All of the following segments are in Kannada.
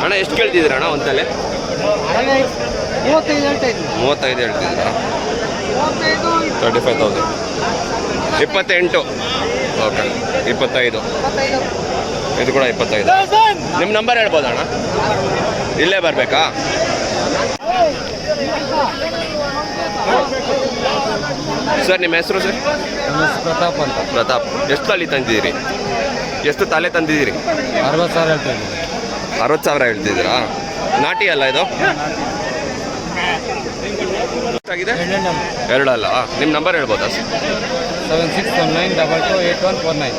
ಅಣ್ಣ ಎಷ್ಟು ಕೇಳ್ತಿದ್ದೀರ ಅಣ್ಣ ಒಂದು ತಲೆ? 35 ಹೇಳ್ತಿದ್ದೀರಾ? 35,000. 28. ಓಕೆ, 25. ಇದು ಕೂಡ 25. ನಿಮ್ಮ ನಂಬರ್ ಹೇಳ್ಬೋದಾ ಅಣ್ಣ? ಇಲ್ಲೇ ಬರಬೇಕಾ? ಸರ್ ನಿಮ್ಮ ಹೆಸರು ಸರ್? ಪ್ರತಾಪ್ ಅಂತ. ಪ್ರತಾಪ್. ಎಷ್ಟು ತಲೆ ತಂದಿದ್ದೀರಿ? ಎಷ್ಟು ತಲೆ ತಂದಿದ್ದೀರಿ? 60,000 ಹೇಳ್ತೀನಿ. 60,000 ಹೇಳ್ತಿದ್ದೀರಾ? ನಾಟಿ ಅಲ್ಲ ಇದು? ಎಷ್ಟಾಗಿದೆ? 2 ಅಲ್ಲ. ನಿಮ್ಮ ನಂಬರ್ ಹೇಳ್ಬೋದಾ ಸರ್? 7619228149.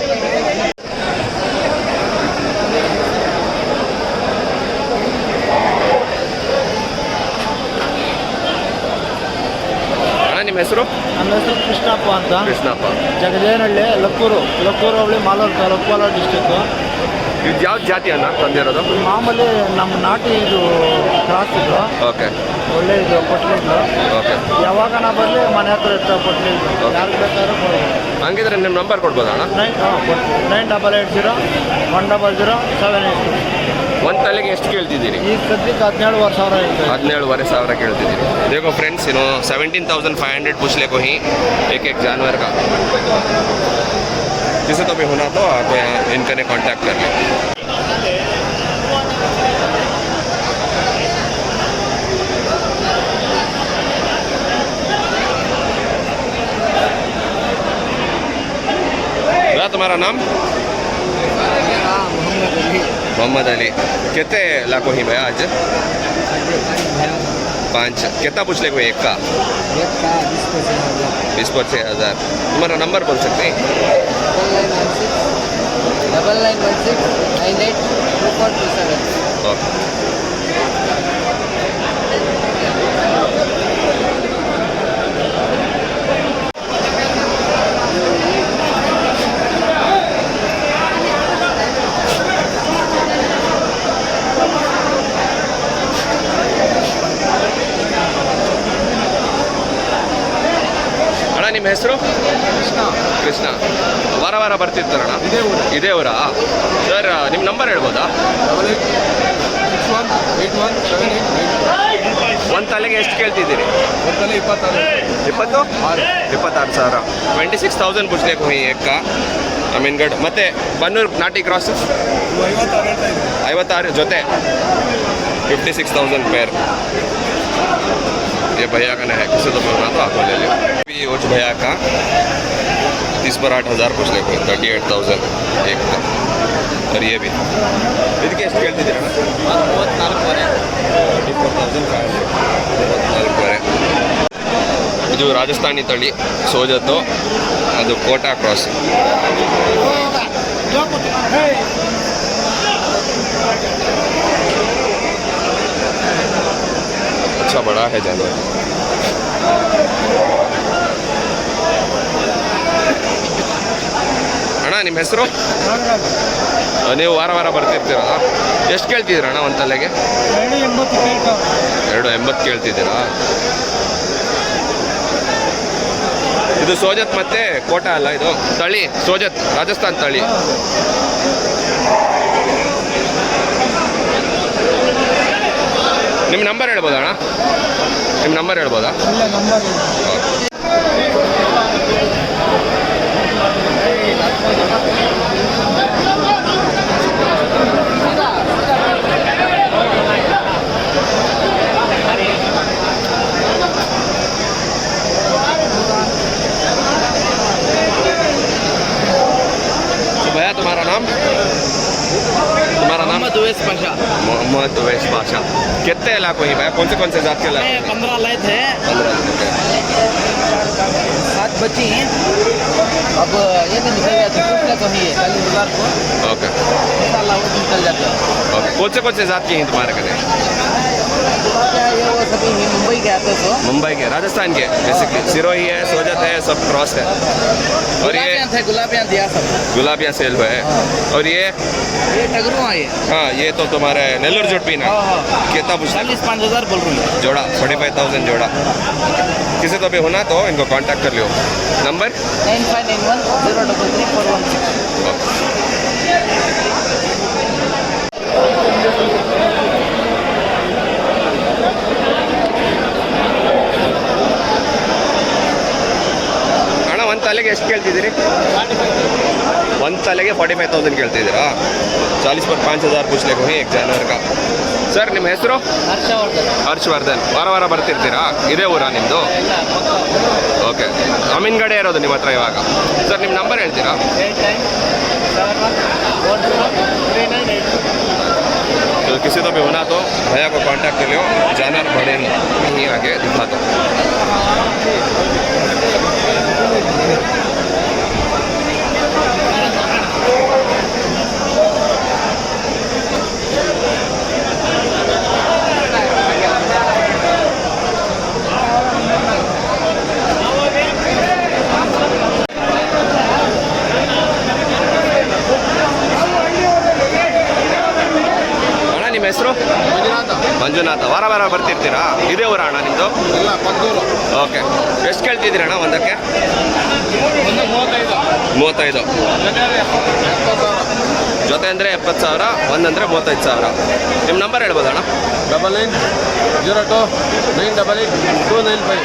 ಅಣ್ಣ ನಿಮ್ಮ ಹೆಸರು? ನನ್ನ ಹೆಸರು ಕೃಷ್ಣಪ್ಪ ಅಂತ. ಕೃಷ್ಣಪ್ಪ. ಜಗದೇನಹಳ್ಳಿ, ಲಕ್ಕೂರು ಹೋಬಳಿ, ಮಾಲೂರು ತಾಲೂಕು, ಕೋಲಾರ ಡಿಸ್ಟಿಕ್ಕು. ಇದು ಯಾವ ಜಾತಿ ಅನ್ನ ತಂದಿರೋದು? ಮಾಮೂಲಿ ನಮ್ಮ ನಾಟಿ ಇದು ಕ್ರಾಸ್ ಇದು. ಓಕೆ. ಒಳ್ಳೆ ಇದು ಪಟ್ಲಿಗಳು. ಓಕೆ. ಯಾವಾಗ ನಾ ಬರಲಿ ಮನೆ ಹತ್ರ ಇರ್ತಾವೆ ಪಟ್ಲಿಗಳು. ಯಾರಿಗೆ ಬೇಕಾದ್ರೂ ಕೊಡ್ಬೋದು. ಹಂಗಿದ್ರೆ ನಿಮ್ಮ ನಂಬರ್ ಕೊಡ್ಬೋದಾ ಅಣ್ಣ? 98800782. ಒಂದು ತಲೆಗೆ ಎಷ್ಟು ಕೇಳ್ತಿದ್ದೀರಿ? ಈ ಸದ್ಯಕ್ಕೆ 17,000 ಹೇಳ್ತಾರೆ. 17,500 ಕೇಳ್ತಿದ್ದೀರಿ. देखो फ्रेंड्स, 17,500 पूछ ले कोई एक जानवर का. जिसे तो भी होना तो आप इनके ने कांटेक्ट कर ले. क्या तुम्हारा नाम? मोहम्मद अली. कितने लाखों ही भैया आज? 5. कितना पूछ ले कोई एक का? 20,000. तुम्हारा नंबर बोल सकते हैं? 9916982427. ओके. ನಿಮ್ಮ ಹೆಸರು? ಕೃಷ್ಣ. ವಾರ ಬರ್ತಿರ್ತಾರಣ್ಣ? ಇದೇ ಊರಾ ಸರ್? ನಿಮ್ಮ ನಂಬರ್ ಹೇಳ್ಬೋದಾ? 88618178. ಒಂದು ತಲೆಗೆ ಎಷ್ಟು ಕೇಳ್ತಿದ್ದೀರಿ? 26,000. 26,000 पूछले कोई एक का. ಅಮೀನ್ಗಢ ಮತ್ತೆ ಬನ್ನೂರು ನಾಟಿ ಕ್ರಾಸ್ 56 ಜೊತೆ 56,000 पेयर. ये भैया का है, किसी तो बोलना तो आपको ले लियो. उस भैया का 30 पर 8,000 पूछ ले कोई 38,000 एक का. और ये भी ಇದಕ್ಕೆ ಎಷ್ಟು ಕೇಳ್ತಿದ್ದೀರಾ? 34,000. ಇದು ರಾಜಸ್ಥಾನಿ ತಳಿ ಸೋಜತ್ತು, ಅದು ಕೋಟಾ ಕ್ರಾಸ್. अच्छा बड़ा है जानवर. ಅಣ್ಣ ನಿಮ್ಮ ಹೆಸರು? ನೀವು ವಾರ ಬರ್ತಿರ್ತೀರಾ? ಎಷ್ಟು ಕೇಳ್ತಿದ್ದೀರಣ್ಣ ಒಂದು ತಲೆಗೆ? 280 ಕೇಳ್ತಿದ್ದೀರಾ? ಇದು ಸೋಜತ್ ಮತ್ತೆ ಕೋಟಾ ಅಲ್ಲ, ಇದು ತಳಿ ಸೋಜತ್, ರಾಜಸ್ಥಾನ್ ತಳಿ. ನಿಮ್ಮ ನಂಬರ್ ಹೇಳ್ಬೋದಾ ಅಣ್ಣ? ನಿಮ್ಮ ನಂಬರ್ ಹೇಳ್ಬೋದಾ? भैया तुम्हारा नाम? मोहम्मद उवैस पाशा. मोहम्मद उवैस पाशा. कितने लाख हुई भैया? कौन से जात के लाख? 15 लाए थे. 7 बची हैं. अब ये तो निकल गया, तो पूछना तो नहीं है कल गुरुवार को. ओके. इंशाल्लाह वो निकल जाता है. ओके. कौन से जात के हैं तुम्हारे घर? ये वो सभी मुंबई के आते तो. मुंबई के, राजस्थान के बेसिकली. सिरोही है, सोजत है, सब क्रॉस है. और ये गुलाबियाँ दिया सब. गुलाबियाँ सेल है. और ये टगरू है. हाँ, ये तो तुम्हारे नेल्लोर जुट भी ना. कितना पूछते? 45,000 बोल रही है जोड़ा. 45,000 जोड़ा. किसी तो भी होना तो इनको कांटेक्ट कर लियो. नंबर 9591 033 416. ತಲೆಗೆ 45,000 ಕೇಳ್ತಿದ್ದೀರಾ 40 पर 5,000 पूछ ले कोई एक जानवर का ಸರ್ ನಿಮ್ಮ ಹೆಸರು ಹರ್ಷವರ್ಧನ್ ವಾರ ಬರ್ತಿರ್ತೀರಾ ಇದೇ ಊರಾ ನಿಮ್ಮದು ಓಕೆ ಅಮೀನ್ಗಡೆ ಇರೋದು ನಿಮ್ಮ ಹತ್ರ ಇವಾಗ ಸರ್ ನಿಮ್ಮ ನಂಬರ್ ಹೇಳ್ತೀರಾ तो किसी तो भी होना तो भैया को कांटेक्ट कर लियो जानवर बड़े ही यहीं आके दिखा दो ನಿಮ್ಮ ಹೆಸರು ಮಂಜುನಾಥ ವಾರ ಬರ್ತಿರ್ತೀರಾ ಇದೇ ಊರ ಅಣ್ಣ ನಿಮ್ಮದು ಇಲ್ಲ ಪಕ್ಕೂರು ಓಕೆ ಎಷ್ಟು ಕೇಳ್ತಿದ್ದೀರಣ್ಣ ಒಂದಕ್ಕೆ 35 ಜೊತೆ ಅಂದರೆ 70,000 ಒಂದಂದರೆ 35,000 ನಿಮ್ಮ ನಂಬರ್ ಹೇಳ್ಬೋದಣ್ಣ 990295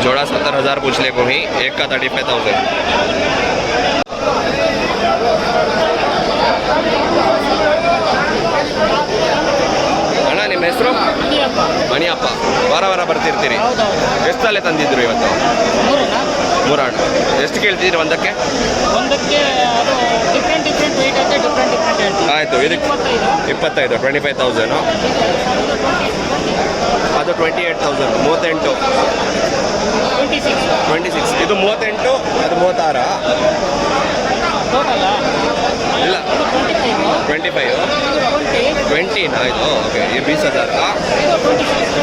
जोड़ा 70,000 पूछ ले को ही एक का 35,000 ಅಣ್ಣ ನಿಮ್ಮ ಹೆಸರು ಮಣಿಯಪ್ಪ ವಾರ ಬರ್ತಿರ್ತೀರಿ ಎಷ್ಟು ತಲೆ ತಂದಿದ್ರು ಇವತ್ತು ಮೂರಣ್ಣ ಎಷ್ಟು ಕೇಳ್ತಿದ್ದೀರಿ ಒಂದಕ್ಕೆ ಅದು ಡಿಫ್ರೆಂಟ್ ವೆಯ್ಟ್ ಐತೆ ಡಿಫ್ರೆಂಟ್ ಹೇಳ್ತೀವಿ ಆಯಿತು ಇದಕ್ಕೆ 25 25,000 ಅದು 28,000 38 26 ಇದು 38 ಅದು 36 ಟೋಟಲ್ಲ ಇಲ್ಲ 25 20 ಆಯಿತು ಓಕೆ ಈ 20,000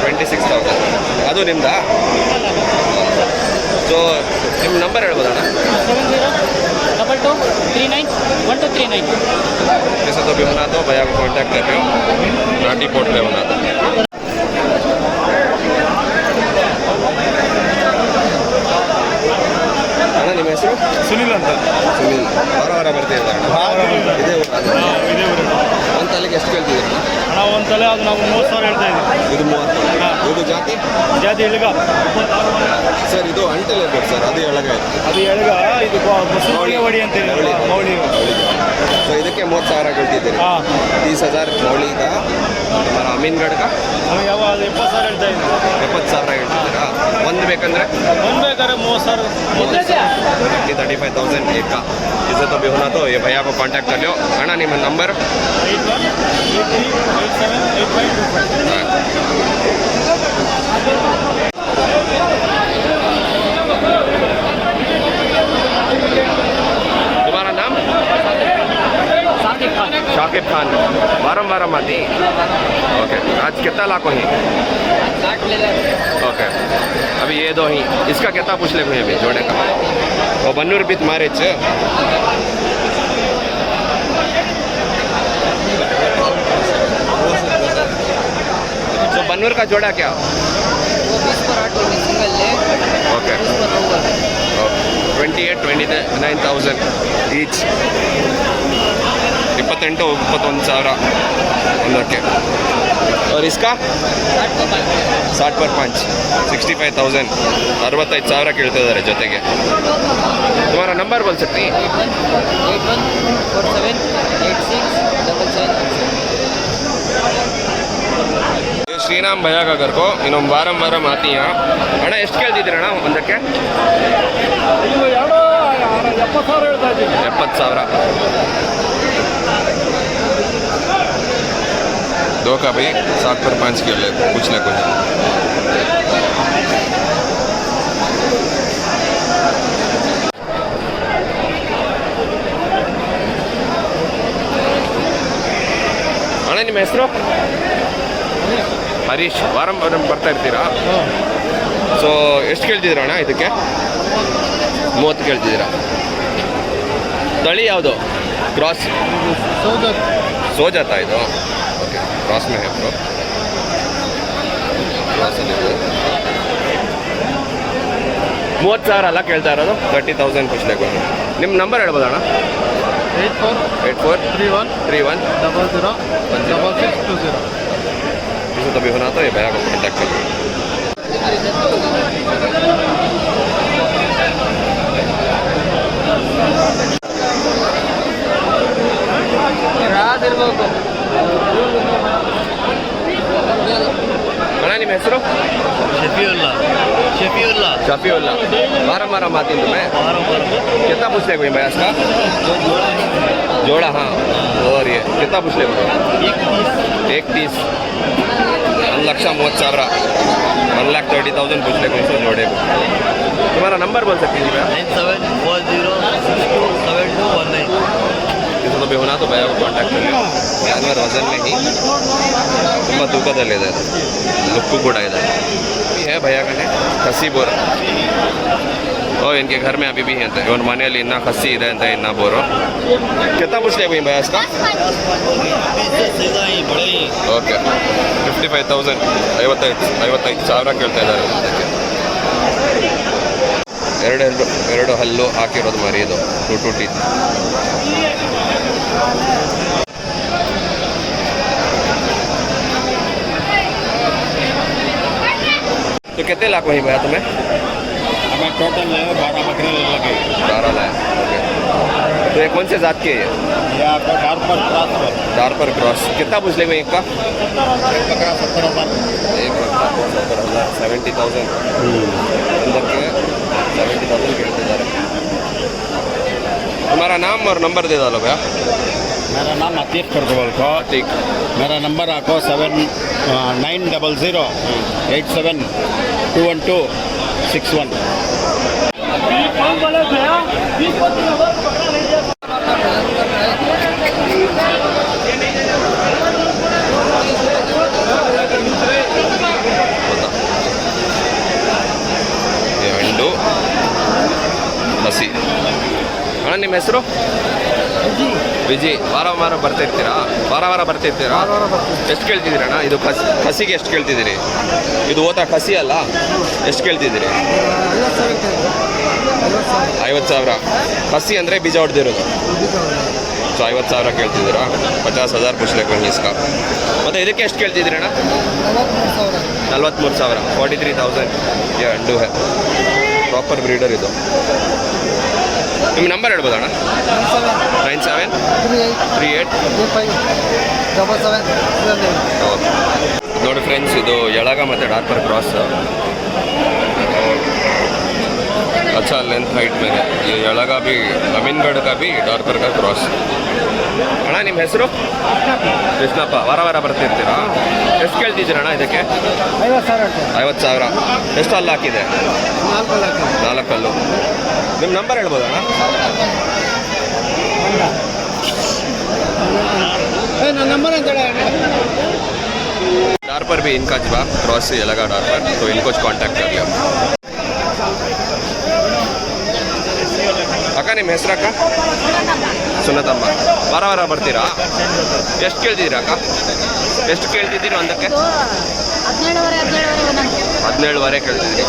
26,000 ಅದು ನಿಮ್ದಾ ಸೊ ನಿಮ್ಮ ನಂಬರ್ ಹೇಳ್ಬೋದಣ್ಣ 7022391239 जैसे तो भी होना तो भैया को कांटेक्ट कर रहे हो नाटी पोर्ट पे होना था ಅಣ್ಣ ನಿಮ್ಮ ಹೆಸರು ಸುನಿಲ್ ಅಂತ ಸುನಿಲ್ ವಾರ ಬರ್ತಿರ್ತಾರೆ ಇದೇ ಒಂದು ತಲೆಗೆ ಎಷ್ಟು ಕೇಳ್ತಿದ್ದೀರಿ ಹಣ ಒಂದು ತಲೆ ಅದು ನಾವು 30,000 ಹೇಳ್ತಾ ಇದ್ದೀವಿ ಇದು 30 ಇದು ಜಾತಿ ಜಾತಿ ಎಳಗ ಸರ್ ಇದು ಅಂಟಲ್ ಇರ್ಬೇಕು ಸರ್ ಅದು ಎಳಗ ಅದು ಎಳಗ ಇದು ಬಸವಳಿ ವಡಿ ಅಂತ ಹೇಳಿ ಮೌಳಿ ಸೊ ಇದಕ್ಕೆ 30,000 ಕೇಳ್ತಿದ್ದೀರಿ ಹಾಂ 30,000 मौली का हमारा अमीनगढ़ का ನಾವು ಯಾವ 70,000 ಹೇಳ್ತಾ ಇದ್ದೀವಿ 70,000 ಹೇಳ್ತಿದ್ದೀರಾ ಒಂದು ಬೇಕಂದ್ರೆ ಒಂದು ಬೇಕಾದ್ರೆ 30,000 35,000 एक का इसे तो भी होना तो ये भैया को कांटेक्ट कर लो अಣ್ಣ ನಿಮ್ಮ ನಂಬರ್ 8183878525 तुम्हारा नाम शाकिब खान बारम आती ओके आज कितना लाखों ही ओके अभी ये दो ही इसका कितना पूछ ले अभी जोड़े का वो 100 रुपये तुम्हारे तो 100 का जोड़ा क्या वो 20 पर 8 होगी सिंगल ले ओके 20 पर होगा 29,000 ಈಚ್ 28,000 ಒಂದಕ್ಕೆ और इसका 60 पर 5 65,000 65,000 ಕೇಳ್ತಿದ್ದಾರೆ ಜೊತೆಗೆ तुम्हारा नंबर बोल सकती 81478677 श्रीराम भैया का घर को ಇನ್ನೊಂದು ವಾರ ಆತಿ ಅಣ್ಣ ಎಷ್ಟು ಕೇಳ್ತಿದ್ದೀರಣ್ಣ ಒಂದಕ್ಕೆ ಇದು ಎರಡು 70,000 ಹೇಳ್ತಾ ಇದ್ದೀವಿ 70,000 दो का भाई 60 पर 5 के ले पूछ ले कुछ ಅಣ್ಣ ನಿಮ್ಮ ಹೆಸರು ಹರೀಶ್ ವಾರಂ ಬರ್ತಾ ಇರ್ತೀರಾ ಸೊ ಎಷ್ಟು ಕೇಳ್ತಿದ್ದೀರಾ ಅಣ್ಣ ಇದಕ್ಕೆ 30 ಕೇಳ್ತಿದ್ದೀರಾ ತಳಿ ಯಾವುದು ಕ್ರಾಸ್ ಸೋಜಾತಾ ಇದು ಓಕೆ ಕ್ರಾಸ್ ಮೇ है ಬ್ರೋ ಕ್ರಾಸಲ್ಲಿ 30,000 ಅಲ್ಲ ಕೇಳ್ತಾ ಇರೋದು 30,000 ಖುಷಿಯಾಗ ನಿಮ್ಮ ನಂಬರ್ ಹೇಳ್ಬೋದಾ ಅಣ್ಣ 8431 006620 किसी तो भी होना तो ये भैया को कॉन्टैक्ट करो ಇರ್ಬೇಕು. ಅಣ್ಣ ನಿಮ್ಮ ಹೆಸರು ಶಫಿಯುಲ್ಲಾ शफीउल्ला मारा माती तुम्हें कितना पूछ ले कोई भैंस का जोड़ा हाँ और ये कितना पूछ ले 130 1,30,30,000 1,30,30,000 पूछ ले कोई सो जोड़े को तुम्हारा नंबर बोल सकते हैं भैया 9740627219 किसी तो भी होना तो भैया को कांटेक्ट कर लो जानवर वजन में ही ತುಂಬ ತೂಕದಲ್ಲಿದೆ लुक्कू ಕೂಡ ಇದೆ है भैया का खसी बोर ओ इनके घर में अभी भी है इवन मನೆಯಲ್ಲಿ इन्ना खसी ಇದೆ ಅಂತ इन्ना बोरो कितना पूछ ले भाई भैया इसका ओके 55,000 55,000 ಕೇಳ್ತಾ ಇದ್ದಾರೆ ಎರಡು ಹಲ್ಲು ಹಾಕಿರೋದು ಮರಿ ಇದು ಟು ಟೀತ್ तो कितने लाख वहीं भैया तुम्हें हमें टोटल 12 बकरे लगे 12 लाख ओके तो ये कौन से जात के है ये आपका डार्पर क्रॉस कितना पूछ ले भाई इनका बकरा 70,000 एक बकरा 70,000 अंदर के 70,000 कहते जा रहे हमारा नाम और नंबर दे डालो भैया मेरा नाम अतीफ करगोल को ठीक मेरा नंबर आपको 7900872126 ಹಂಡು ಹಸಿ ಅಣ್ಣ ನಿಮ್ಮ ಹೆಸರು ವಿಜಿ ವಾರ ಬರ್ತಿರ್ತೀರಾ ವಾರ ಬರ್ತಿರ್ತೀರಾ ಎಷ್ಟು ಕೇಳ್ತಿದ್ದೀರಣ್ಣ ಇದು ಖಸಿಗೆ ಎಷ್ಟು ಕೇಳ್ತಿದ್ದೀರಿ ಇದು ಓತಾ ಖಸಿ ಅಲ್ಲ ಎಷ್ಟು ಕೇಳ್ತಿದ್ದೀರಿ 50,000 ಖಸಿ ಅಂದರೆ ಬೀಜ ಹೊಡೆದಿರೋದು ಸೊ 50,000 ಕೇಳ್ತಿದ್ದೀರಾ 50,000 ಪುಚ್ಲೇಕು ಇಸ್ಕಾ ಮತ್ತು ಇದಕ್ಕೆ ಎಷ್ಟು ಕೇಳ್ತಿದ್ದೀರಣ್ಣ 43,000 43,000 ಅಂಡು ಹೇ ಪ್ರಾಪರ್ ಬ್ರೀಡರ್ ಇದು ನಿಮ್ಮ ನಂಬರ್ ಹೇಳ್ಬೋದಣ್ಣ 9738 ಓಕೆ ನೋಡಿ ಫ್ರೆಂಡ್ಸ್ ಇದು ಎಳಗ ಮತ್ತು ಡಾರ್ಪರ್ ಕ್ರಾಸ್ अच्छा लेंथ हाइट में है ये ಎಳಗ भी ಅಮೀನ್ಗಢ का भी ಡಾರ್ಪರ್ का क्रॉस ಅಣ್ಣ ನಿಮ್ಮ ಹೆಸರು ಕೃಷ್ಣಪ್ಪ ವಾರ ಬರ್ತಿರ್ತೀರಾ ಎಷ್ಟು ಕೇಳ್ತಿದ್ದೀರಣ್ಣ ಇದಕ್ಕೆ 50,000 ಎಷ್ಟು ಹಲ್ಲು ಹಾಕಿದೆ 4 ಹಲ್ಲು ನಿಮ್ಮ ನಂಬರ್ ಹೇಳ್ಬೋದಣ್ಣ ನನ್ನ ನಂಬರ್ ಅಂತ ಹೇಳ डार्पर भी इनका जवाब क्रॉस से लगा डार्पर तो इनको कांटेक्ट कर लिया ಅಕ್ಕ ನಿಮ್ಮ ಹೆಸರು ಅಕ್ಕ ಸುನತಮ್ಮ ವಾರ ಬರ್ತೀರಾ ಎಷ್ಟು ಕೇಳ್ತಿದ್ದೀರಾ ಅಕ್ಕ ಎಷ್ಟು ಕೇಳ್ತಿದ್ದೀರಿ ಒಂದಕ್ಕೆ 17,500 ಕೇಳ್ತಿದ್ದೀರಿ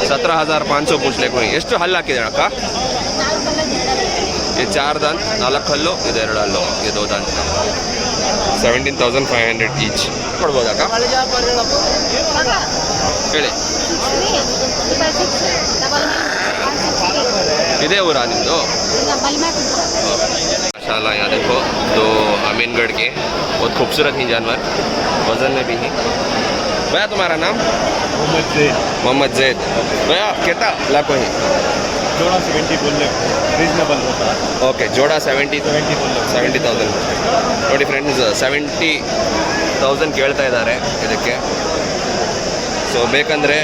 17,500 पूछ ले कोई ಎಷ್ಟು ಹಲ್ಲು ಹಾಕಿದೆ ಅಕ್ಕ ये 4 दांत 4 ಹಲ್ಲು ಇದು 2 ಹಲ್ಲು ಇದು 2 दांत 17,500 ಈಚ್ ಕೊಡ್ಬೋದಾ ಅಕ್ಕ ಹೇಳಿ इधे ऊरा निम्दो माशाल्लाह यहाँ देखो दो अमीनगढ़ के बहुत खूबसूरत ही जानवर वजन में भी ही भैया तुम्हारा नाम मोहम्मद जैद भैया कितना लाखों ही जोड़ा 70 बोलने रीजनेबल होता है ओके जोड़ा 70,000 ನೋಡಿ ಫ್ರೆಂಡ್ಸ್ 70,000 ಕೇಳ್ತಾ ಇದ್ದಾರೆ ಇದಕ್ಕೆ ಸೊ ಬೇಕಂದರೆ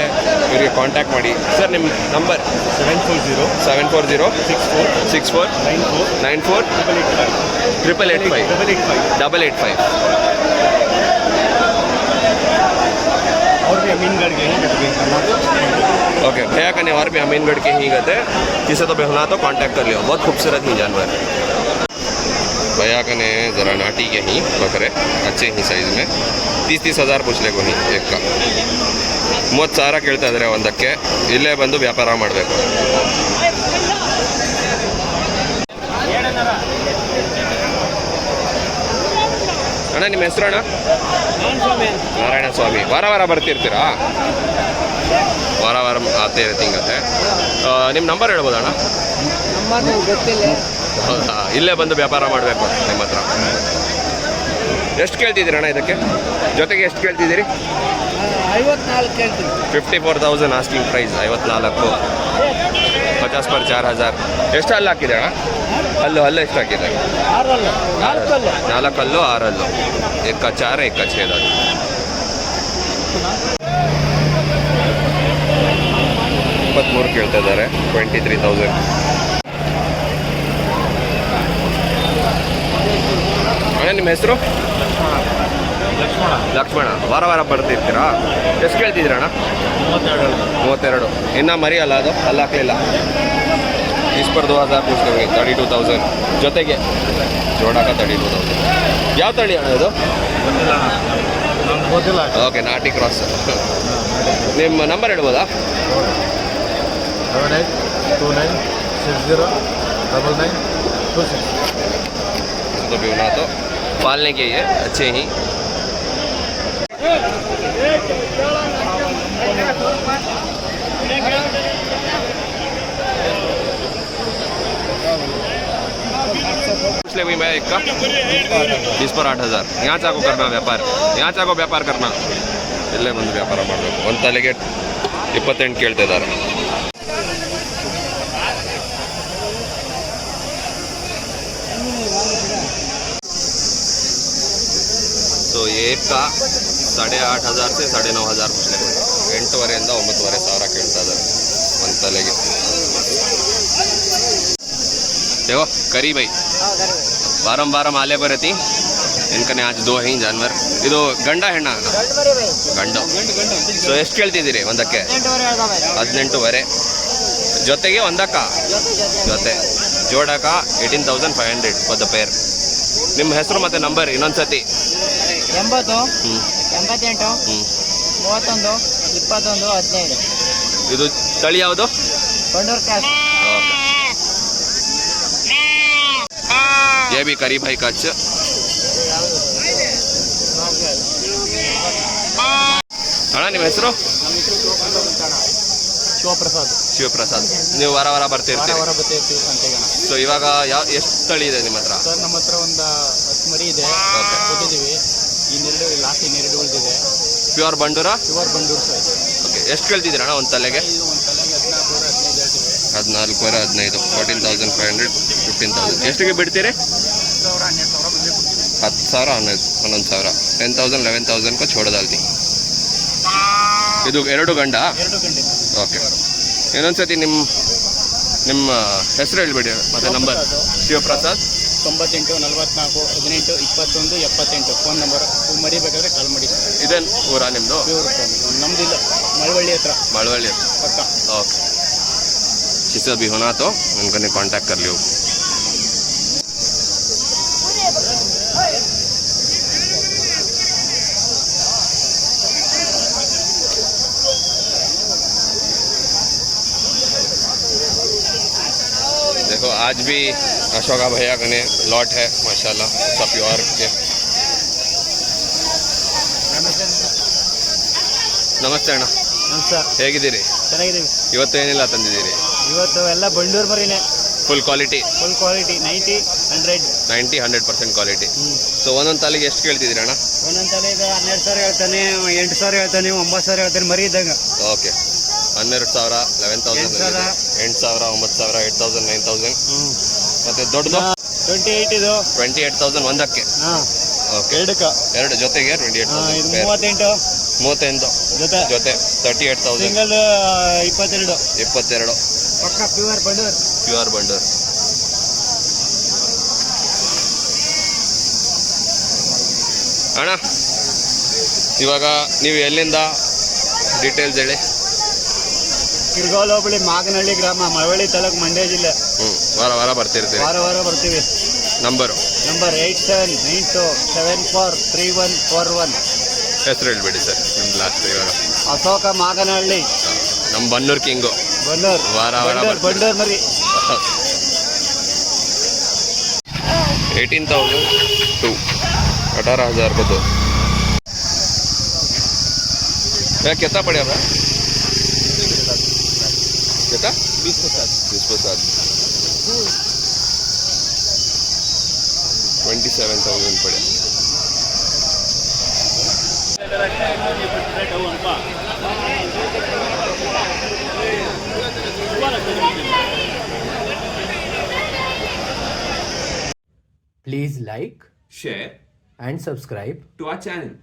ಇವರಿಗೆ ಕಾಂಟ್ಯಾಕ್ಟ್ ಮಾಡಿ ಸರ್ ನಿಮ್ಮ ನಂಬರ್ 740 64 94 885 और भी अमीनगढ़ के हैं ओके भैया का और भी अमीनगढ़ के ही गए किसे तो बेहना तो कांटेक्ट कर लियो बहुत खूबसूरत ही जानवर भैया का ने ज़रा नाटी के ही बकरे अच्छे ही साइज़ में 30,000 पूछ ले कोई एक का 30,000 ಕೇಳ್ತಾ ಇದ್ದಾರೆ ಒಂದಕ್ಕೆ ಇಲ್ಲೇ ಬಂದು ವ್ಯಾಪಾರ ಮಾಡಬೇಕು ಅಣ್ಣ ನಿಮ್ಮ ಹೆಸರು ಅಣ್ಣ ನಾರಾಯಣ ಸ್ವಾಮಿ ವಾರ ಬರ್ತಿರ್ತೀರಾ ವಾರ ಆತೇ ಇರ್ತಿಂಗತ್ತೆ ನಿಮ್ಮ ನಂಬರ್ ಹೇಳ್ಬೋದಣ್ಣ ಗೊತ್ತಿಲ್ಲ ಹೌದಾ ಇಲ್ಲೇ ಬಂದು ವ್ಯಾಪಾರ ಮಾಡಬೇಕು ನಿಮ್ಮ ಹತ್ರ ಎಷ್ಟು ಕೇಳ್ತಿದ್ದೀರಿ ಅಣ್ಣ ಇದಕ್ಕೆ? ಜೊತೆಗೆ ಎಷ್ಟು ಕೇಳ್ತಿದ್ದೀರಿ? 54 ಕೇಳ್ತೀವಿ. 54,000 ಆಸ್ಕಿಂಗ್ ಪ್ರೈಸ್. 54, 50 पर 4,000. ಎಷ್ಟು ಹಲ್ಲು ಹಾಕಿದೆ ಅಣ್ಣ? ಹಲ್ಲು ಎಷ್ಟು ಹಾಕಿದೆ? 6 ಅಲ್ಲ, 4 ಅಲ್ಲ. 4 ಹಲ್ಲು 6 ಹಲ್ಲು. एक का 4 एक का 6 दादा. 23 ಕೇಳ್ತಾ ಇದ್ದಾರೆ. 23,000. ಅಣ್ಣ ನಿಮ್ಮ ಹೆಸರು? ಲಕ್ಷ್ಮಣ. ವಾರ ವಾರ ಬರ್ತಿರ್ತೀರಾ? ಎಷ್ಟು ಕೇಳ್ತಿದ್ದೀರಾ ಅಣ್ಣ? 32. ಇನ್ನು ಮರಿ ಅಲ್ಲ ಅದು? ಅಲ್ಲಿ ಹಾಕಲಿಲ್ಲ. इस पर 2,000 पूछ लेंगे. 32,000 ಜೊತೆಗೆ ಜೋಡಾಕ 32,000. ಯಾವ ತಳಿ ಅಣ್ಣ ಇದು? ಗೊತ್ತಿಲ್ಲ. ಓಕೆ, ನಾಟಿ ಕ್ರಾಸ್. ನಿಮ್ಮ ನಂಬರ್ ಹೇಳ್ಬೋದಾ? 7829609926. तो भी होना तो पालने के ये अच्छे ही. पिछले भी मैं एक का 20 पर 8,000. यहाँ चाको करना व्यापार, यहाँ चाको व्यापार करना. ಇಲ್ಲೇ ಬಂದು ವ್ಯಾಪಾರ ಮಾಡಬೇಕು. ಒಂದು ತಲೆಗೆ 28 ಕೇಳ್ತಿದ್ದಾರೆ. तो एक का 8,500 से 9,500 पूछले. 8,500 9,500 ಕೇಳ್ತಾ ಇದ್ದಾರೆ ಒಂದು ತಲೆಗೆ. देखो करी भाई बारम आले बरती इनकने आज 2 ही जानवर. ಇದು ಗಂಡ ಹೆಣ್ಣ? ಗಂಡು. ಸೊ ಎಷ್ಟು ಕೇಳ್ತಿದ್ದೀರಿ ಒಂದಕ್ಕೆ? 18,500. ಜೊತೆಗೆ ಒಂದಕ್ಕ? ಜೊತೆ ಜೋಡಕ 18,500 ಫಾರ್ ದ ಪೇರ್. ನಿಮ್ಮ ಹೆಸರು ಮತ್ತು ನಂಬರ್ ಇನ್ನೊಂದ್ಸತಿ. 80 ಹ್ಞೂ 88 ಹ್ಞೂ 31 21 15. ಇದು ತಳಿ ಯಾವುದು? ಬಂಡೂರ್ ಕ್ರಾಸ್. ये भी करी भाई का अच्छा. ಅಣ್ಣ ನಿಮ್ಮ ಹೆಸರು? ಶಿವಪ್ರಸಾದ್. ನೀವು ವಾರ ವಾರ ಬರ್ತಿರ್ತೀರಿ? ಸೊ ಇವಾಗ ಎಷ್ಟು ತಳಿ ಇದೆ ನಿಮ್ಮ ಹತ್ರ? ಸರ್ ನಮ್ಮ ಹತ್ರ ಒಂದು 10 ಮರಿ ಇದೆ, ಕೊಟ್ಟಿದ್ದೀವಿ. ಇನ್ನೆರಡು ಲಾಸ್ಟ್ ಇನ್ನೆರಡು ಉಳಿದಿದೆ. ಪ್ಯೂರ್ ಬಂಡೂರಾ? Pure Bandur sir. ಓಕೆ, ಎಷ್ಟು ಕೇಳ್ತಿದ್ದೀರ ಅಣ್ಣ ಒಂದು ತಲೆಗೆ? ಒಂದು ತಲೆಗೆ 14 15 14,500 15,000. ಎಷ್ಟಿಗೆ ಬಿಡ್ತೀರಿ? 10,000 11,000 10,000 11,000 को छोड़ डालती. ಇದು 2 ಗಂಡ? 2 ಗಂಟೆ. ಓಕೆ, ಇನ್ನೊಂದ್ಸತಿ ನಿಮ್ಮ ಹೆಸರು ಹೇಳ್ಬಿಡಿ ಮತ್ತೆ ನಂಬರ್. ಶಿವಪ್ರಸಾದ್. 98 44 18 21 78 phone number. ಮರಿ ಬೇಕಾದ್ರೆ ಕಾಲ್ ಮಾಡಿ. ಇದೇನು ಊರಾ ನಿಮ್ಮದು? ಪ್ಯೂರ್ ನಮ್ದಿಲ್ಲ, ಮಳವಳ್ಳಿ ಹತ್ರ. मळवली ಪಕ್ಕ. ओके, किसी भी होना तो उनको ने कांटेक्ट कर लियो. देखो आज भी अशोका भैया कने लॉट है माशाल्लाह, सब प्योर के. ನಮಸ್ತೆ ಅಣ್ಣ, ನಮಸ್ಕಾರ. ಹೇಗಿದ್ದೀರಿ? ಚೆನ್ನಾಗಿದ್ದೀವಿ. ಇವತ್ತು ಏನೆಲ್ಲ ತಂದಿದ್ದೀರಿ? ಇವತ್ತು ಎಲ್ಲ ಬಂಡೂರು ಮರಿನೇ. Full quality? Full quality 90 100% quality. So ಒಂದೊಂದು ತಾಲಿಗೆ ಎಷ್ಟು ಕೇಳ್ತಿದ್ದೀರಿ ಅಣ್ಣ? ಒಂದೊಂದು ತಲೆ ಈಗ 12,000 ಹೇಳ್ತಾನೆ, 8,000 ಹೇಳ್ತಾನೆ, 9,000 ಹೇಳ್ತಾನೆ ಮರಿ ಇದ್ದಂಗೆ. ಓಕೆ, 12,000 11,000 8,000 9,000 8,000 9,000. ಮತ್ತೆ ದೊಡ್ಡದು 28 ಇದು 28,000 ಒಂದಕ್ಕೆ. ಹಾಂ. ಓಕೆ, ಎರಡು ಜೊತೆಗೆ 28,000. ಇದು 38 38 ಜೊತೆ 38,000. ಸಿಂಗಲ್ 22. 22 ಪಕ್ಕ ಪ್ಯೂರ್ ಬಂಡೂರ್. ಪ್ಯೂರ್ ಬಂಡೂರ್. ಅಣ್ಣ ಇವಾಗ ನೀವು ಎಲ್ಲಿಂದ ಡೀಟೇಲ್ಸ್ ಹೇಳಿ. ಕಿರ್ಗೋಲ್ ಹೋಬಳಿ ಮಾಗನಹಳ್ಳಿ ಗ್ರಾಮ, ಮಳವಳ್ಳಿ ತಾಲೂಕು, ಮಂಡ್ಯ ಜಿಲ್ಲೆ. ವಾರ ವಾರ ಬರ್ತಿರ್ತೀವಿ. ವಾರ ವಾರ ಬರ್ತೀವಿ. ನಂಬರ್ 8792743141. ಹೆಸರು ಹೇಳ್ಬೇಡಿ ಸರ್ ನಿಮ್ದು ಲಾಸ್ಟ್. ಇವಾಗ ಅಶೋಕ ಮಾಗನಹಳ್ಳಿ, ನಮ್ಮ ಬನ್ನೂರು ಕಿಂಗು. ಬಂಡೂರ್. ವಾರ ವಾರ ಬಂಡೂರ್ ಮರಿ. 18,002 18,000 को दो. कितना पड़े आपका? कितना? 20% 27,000 पड़े. Please like share and subscribe to our channel.